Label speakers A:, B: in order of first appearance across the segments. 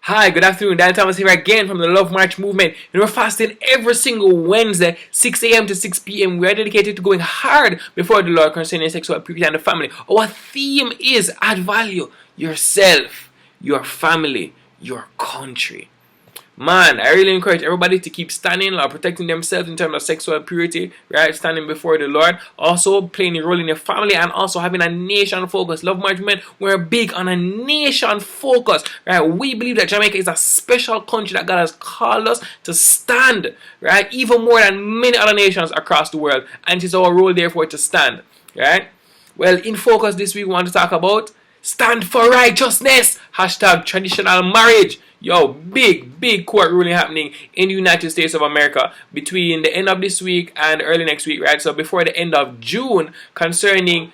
A: Hi, good afternoon. Dan Thomas here again from the Love March movement. And we're fasting every single Wednesday, 6 a.m. to 6 p.m. We are dedicated to going hard before the Lord concerning sexual purity and the family. Our theme is add value yourself, your family, your country. Man, I really encourage everybody to keep standing or protecting themselves in terms of sexual purity, right? Standing before the Lord. Also playing a role in your family and also having a nation focus. Love March men, we're big on a nation focus, right? We believe that Jamaica is a special country that God has called us to stand, right? Even more than many other nations across the world. And it is our role therefore to stand, right? Well, in focus this week we want to talk about stand for righteousness. Hashtag traditional marriage. Yo, big court ruling happening in the United States of America between the end of this week and early next week, right? So before the end of June concerning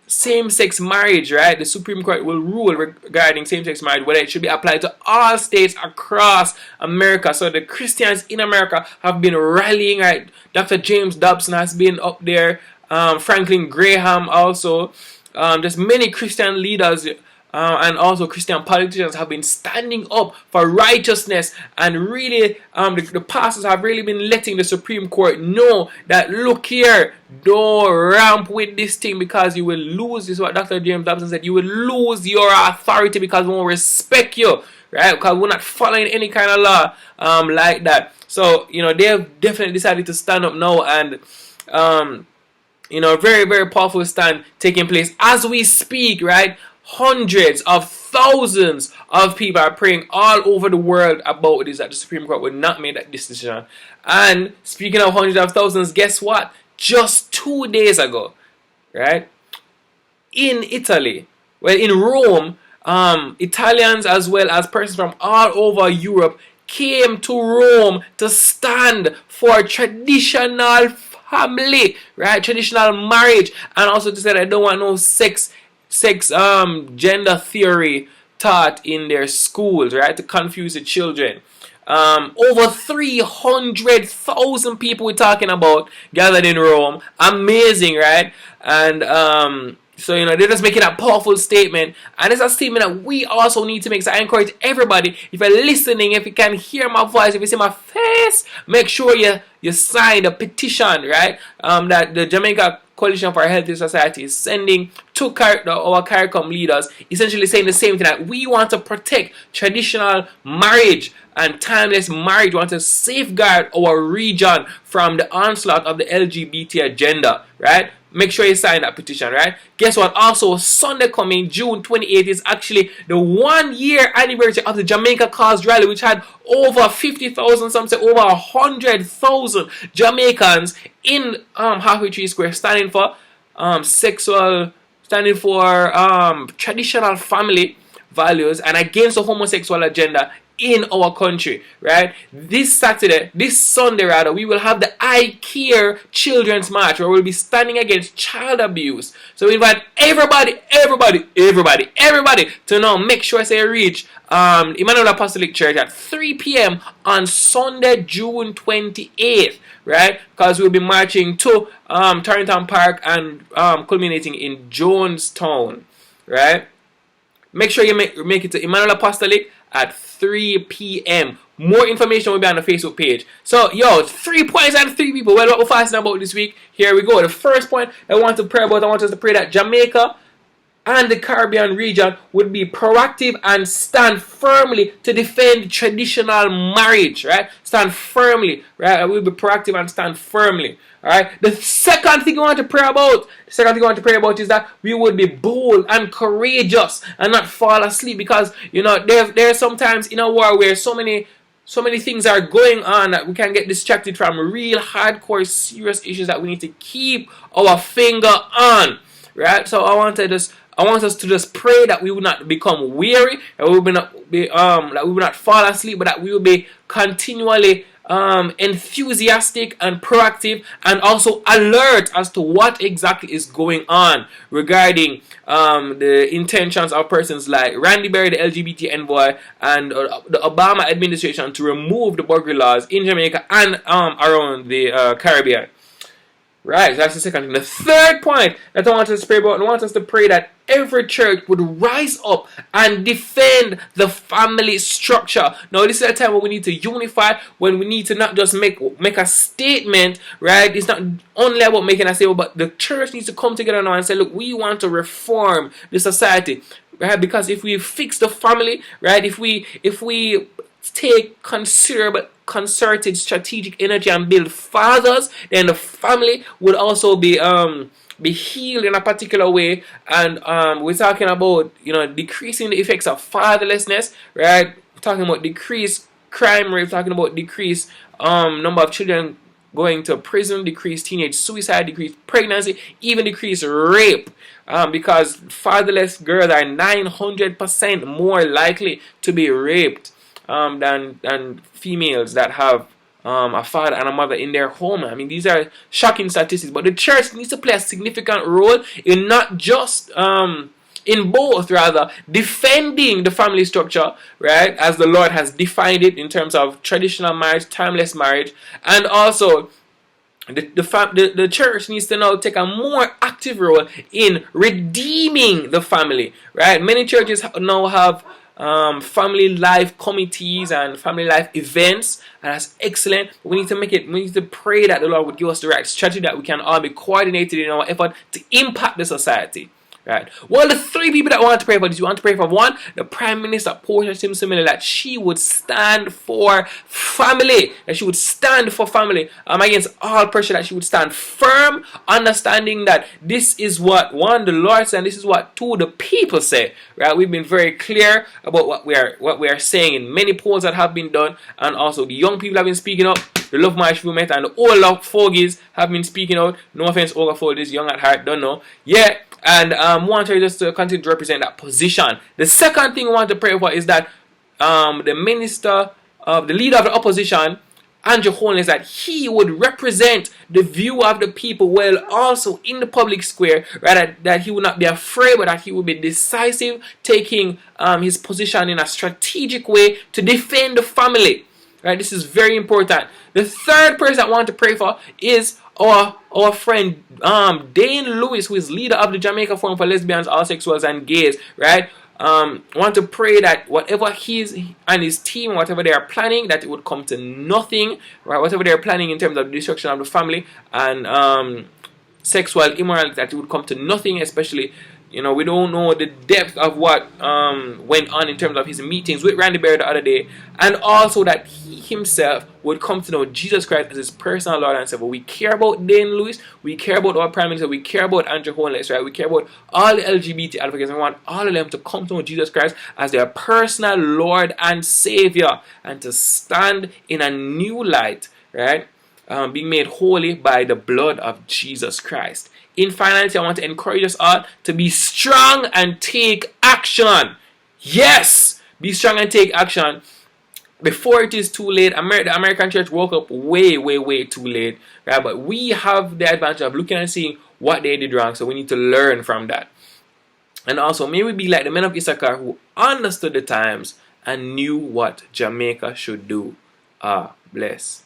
A: same-sex marriage, right? The Supreme Court will rule regarding same-sex marriage, whether it should be applied to all states across America. So the Christians in America have been rallying, right? Dr. James Dobson has been up there, Franklin Graham also. There's many Christian leaders and also Christian politicians have been standing up for righteousness, and really the pastors have really been letting the Supreme Court know that, look here, don't ramp with this thing because you will lose. This is what Dr. James Dobson said. You will lose your authority because we won't respect you, right? Because we're not following any kind of law like that. So, you know, they have definitely decided to stand up now, and you know, very powerful stand taking place as we speak, right? Hundreds of thousands of people are praying all over the world about this, that the Supreme Court would not make that decision. And speaking of hundreds of thousands, guess what? Just 2 days ago, right? In Italy, well, in Rome, Italians as well as persons from all over Europe came to Rome to stand for traditional family, right? Traditional marriage, and also to say that I don't want no gender theory taught in their schools, right? To confuse the children. Over 300,000 people we're talking about gathered in Rome. Amazing, right? And so, you know, they're just making a powerful statement, and it's a statement that we also need to make. So I encourage everybody, if you're listening, if you can hear my voice, if you see my face, make sure you sign the petition, right? That the Jamaica Coalition for a Healthy Society is sending to our CARICOM leaders, essentially saying the same thing, that we want to protect traditional marriage and timeless marriage. We want to safeguard our region from the onslaught of the LGBT agenda, right? Make sure you sign that petition, right? Guess what? Also, Sunday coming, June 28th, is actually the 1 year anniversary of the Jamaica Cause Rally, which had over 50,000, some say over 100,000 Jamaicans in Halfway Tree Square standing for traditional family values and against the homosexual agenda in our country, right? This Sunday rather, we will have the I Care Children's March, where we'll be standing against child abuse. So we invite everybody to now make sure they reach Emmanuel Apostolic Church at 3 p.m. on Sunday, June 28th, right? Because we'll be marching to Torrington Park and culminating in Jonestown, right? Make sure you make it to Emmanuel Apostolic at 3 p.m. More information will be on the Facebook page. So, yo, 3 points and 3 people. Well, what we're fasting about this week. Here we go. The first point I want to pray about, I want us to pray that Jamaica and the Caribbean region would be proactive and stand firmly to defend traditional marriage, right? Stand firmly, right? We'll be proactive and stand firmly, all right? The second thing I want to pray about, is that we would be bold and courageous and not fall asleep, because, you know, there are sometimes in a war where so many things are going on that we can get distracted from real hardcore serious issues that we need to keep our finger on, right? So I want us to just pray that we will not become weary, that we will not fall asleep, but that we will be continually enthusiastic and proactive, and also alert as to what exactly is going on regarding the intentions of persons like Randy Berry, the LGBT envoy, and the Obama administration to remove the burglary laws in Jamaica and around the Caribbean. Right, so that's the second thing. The third point that I want us to pray about, I want us to pray that every church would rise up and defend the family structure. Now, this is a time when we need to unify, when we need to not just make a statement, right? It's not only about making a statement, but the church needs to come together now and say, look, we want to reform the society, right? Because if we fix the family, right? If we take concerted strategic energy and build fathers, then the family would also be healed in a particular way. And we're talking about, decreasing the effects of fatherlessness, right? We're talking about decreased crime rate, we're talking about decreased number of children going to prison, decreased teenage suicide, decreased pregnancy, even decreased rape. Because fatherless girls are 900% more likely to be raped than females that have a father and a mother in their home. I mean, these are shocking statistics. But the church needs to play a significant role in not just in both, rather, defending the family structure, right, as the Lord has defined it in terms of traditional marriage, timeless marriage, and also the church needs to now take a more active role in redeeming the family, right? Many churches now have family life committees and family life events, and that's excellent. We need to pray that the Lord would give us the right strategy, that we can all be coordinated in our effort to impact the society. Right. Well, the three people that I want to pray for is, you want to pray for one, the Prime Minister Portia Simpson Miller, that she would stand for family, that she would stand for family against all pressure, that she would stand firm, understanding that this is what one, the Lord said, and this is what two, the people say. Right. We've been very clear about what we are saying in many polls that have been done, and also the young people have been speaking up. The Love March movement and the old love fogies have been speaking out. No offense, older fogies, young at heart, don't know. Yeah. And want her just to continue to represent that position. The second thing I want to pray for is that the leader of the opposition, Andrew Holness, that he would represent the view of the people well also in the public square, right? That he would not be afraid, but that he would be decisive, taking his position in a strategic way to defend the family. Right? This is very important. The third person I want to pray for is our friend Dane Lewis, who is leader of the Jamaica Forum for Lesbians, Asexuals, and Gays. Right? Want to pray that whatever he's and his team, whatever they are planning, that it would come to nothing. Right? Whatever they are planning in terms of the destruction of the family and sexual immorality, that it would come to nothing. Especially, we don't know the depth of what went on in terms of his meetings with Randy Berry the other day, and also that he himself would come to know Jesus Christ as his personal Lord and Savior. We care about Dane Lewis, we care about our Prime Minister, we care about Andrew Holness, right? We care about all the LGBT advocates. We want all of them to come to know Jesus Christ as their personal Lord and Savior, and to stand in a new light, right? Being made holy by the blood of Jesus Christ. In finality, I want to encourage us all to be strong and take action. Yes! Be strong and take action before it is too late. The American church woke up way, way, way too late. Right? But we have the advantage of looking and seeing what they did wrong, so we need to learn from that. And also, may we be like the men of Issachar who understood the times and knew what Jamaica should do. Bless.